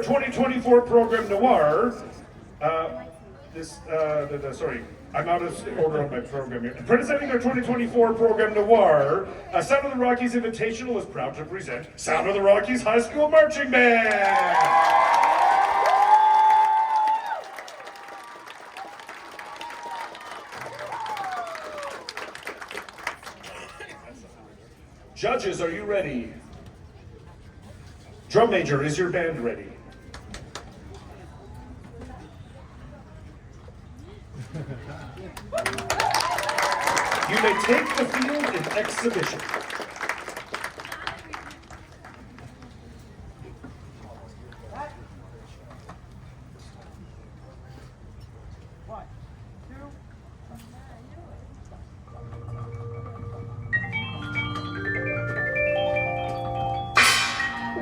2024 program Noir. Sorry, I'm out of order on my program here. Presenting our 2024 program Noir, Sound of the Rockies Invitational is proud to present Sound of the Rockies High School Marching Band. Judges, are you ready? Drum major, is your band ready? You may take the field in exhibition.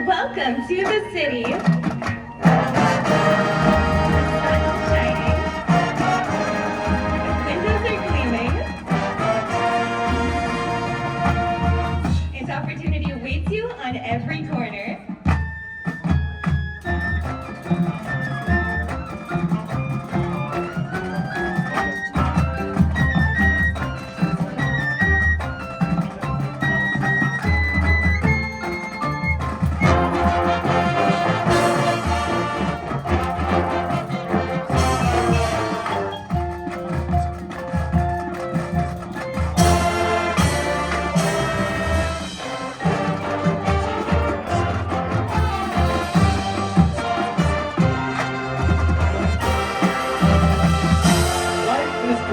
Welcome to the city. Sun's shining. Windows are gleaming. And opportunity awaits you on every corner.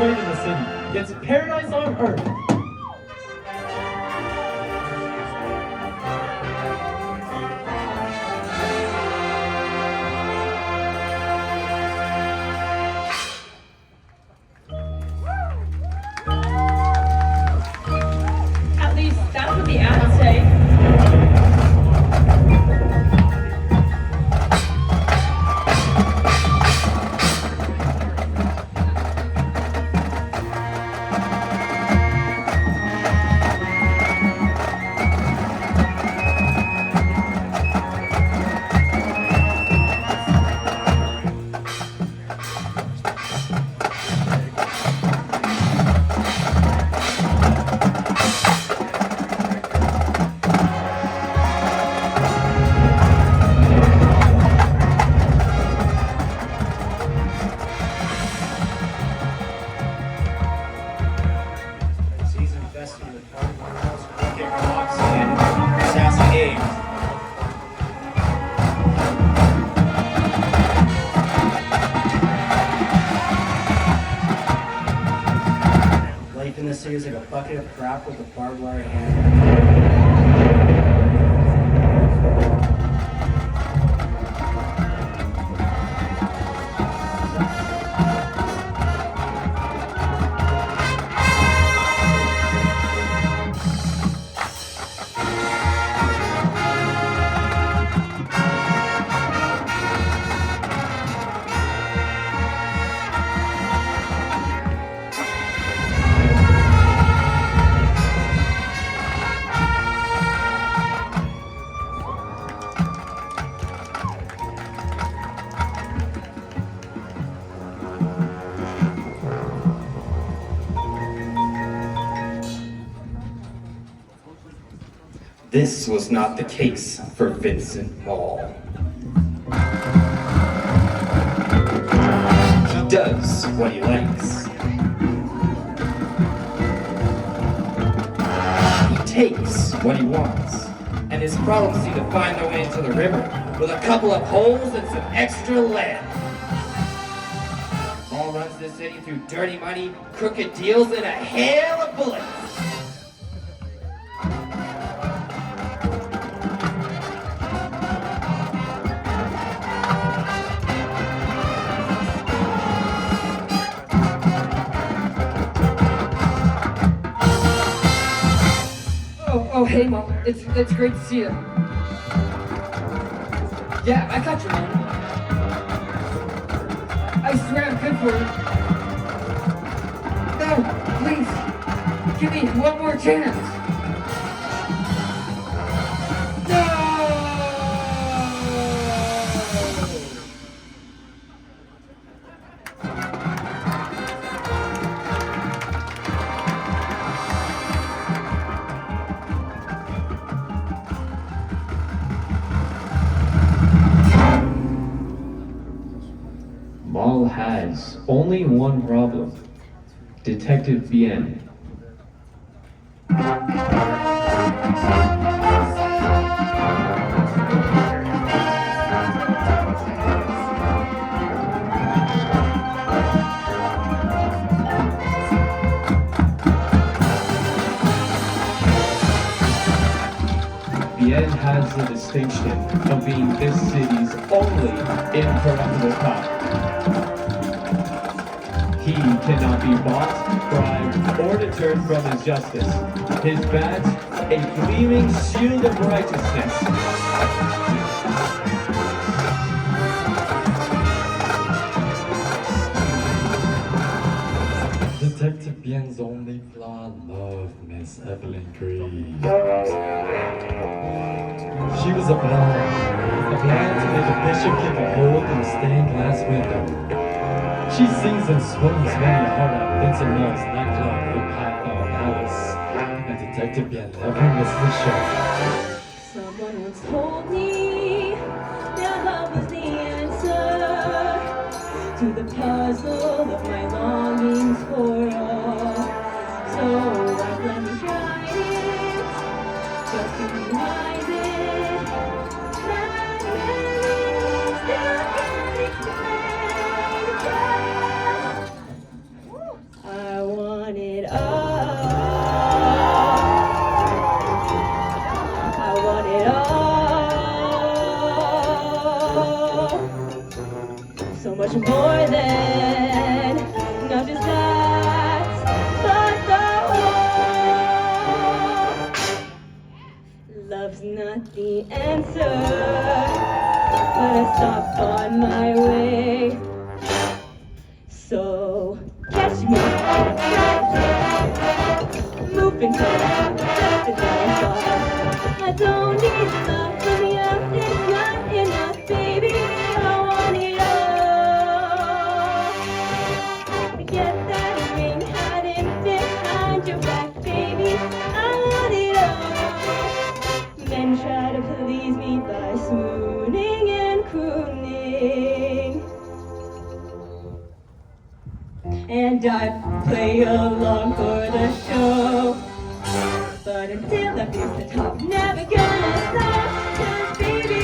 In the city. It's paradise on earth. At least that's what the ads say. Life in the city is like a bucket of crap with a barbed wire handle. This was not the case for Vincent Hall. He does what he likes. He takes what he wants. And his problems seem to find their way into the river with a couple of holes and some extra land. Hall runs the city through dirty money, crooked deals, and a hail of bullets. Oh, hey, Mom. It's great to see you. Yeah, I got your money. I swear I'm good for you. No, please, give me one more chance. No! has only one problem. Detective Bien. Bien has the distinction of being this city's only incorruptible cop. He cannot be bought, bribed, or deterred from his justice. His badge, a gleaming shield of righteousness. Detective Bien's only flaw, love Miss Evelyn Green. She was a plan to make a bishop kick a hole in a stained glass window. She sings and swims many a heart at Vincent Mill's nightclub in Python Palace, and Detective Bien never missed the show. Someone once told me that love was the answer to the puzzle of my longings for all. So I've let me try it, just to be reminded that memories still can't explain. I want it all. I want it all. So much more than not just that, but the whole. Love's not the answer, but I stopped on my way. So catch me, moving towards just as I thought. I don't need love from you, it's not enough, baby. I want it all. Get that ring, hide it behind your back, baby. I want it all. Men try to please me by swooning and crooning, and I play along for the show. But until I reach the top, never gonna stop. 'Cause baby,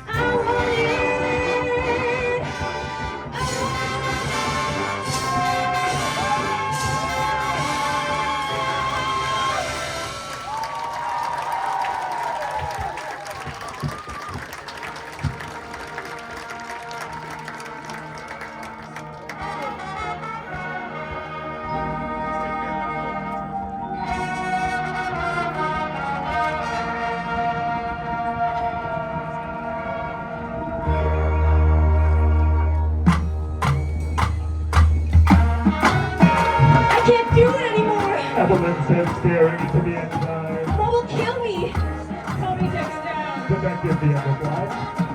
I want it. I can't do it anymore. Evelyn says staring into the inside. What will kill me? Tell me next down. Detective Bien replies.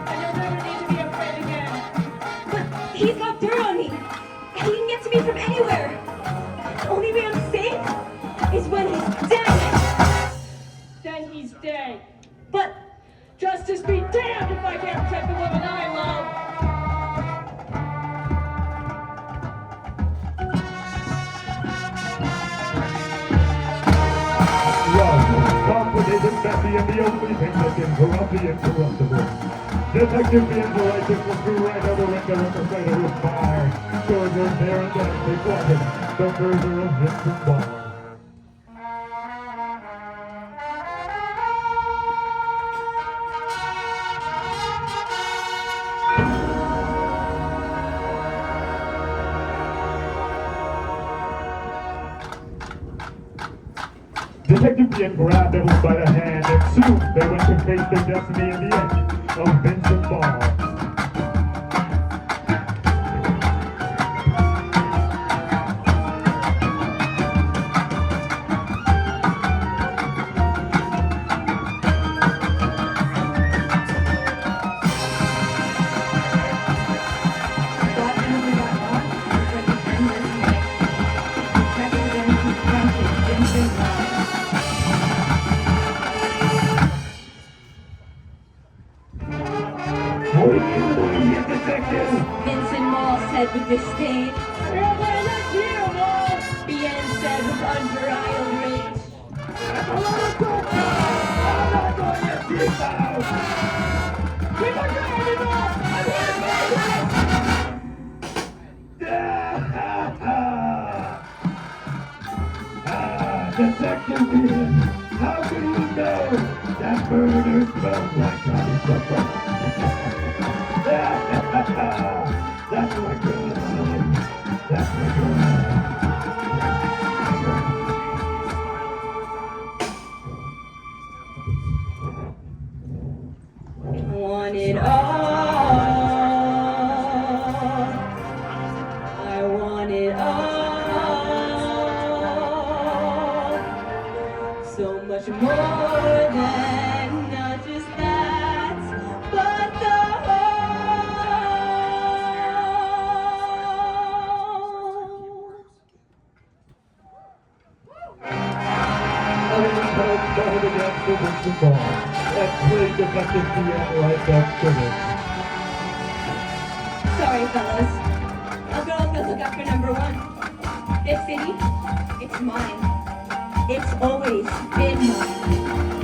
And you'll never need to be afraid again. But he's got dirt on me. And he can get to me from anywhere. The only way I'm safe is when he's dead. Then he's dead. But Justice be damned if I can't protect the woman I love. Love, complicated, messy, and the only thing that can corrupt the incorruptible. Detective Bien's righteous will screw right out the window at the sight of his fire. Swords are there and then they plotted the murder of Vincent Ball. Detective Bien grabbed Evans by the hand, and soon they went to face their destiny in the end of Vincent Ball. Vincent Mall said with disdain. Bien said with unbridled rage. Detective Ian, how could you know that murder smells like honeysuckle? That's my girl, son. That's my girl. Want it all. I want it all. So much more than not just that, but the whole. Going against the Winston Ball and played Detective Ian right up to him. Sorry, fellas. A girl goes look up for number one. This city, it's mine. It's always been mine.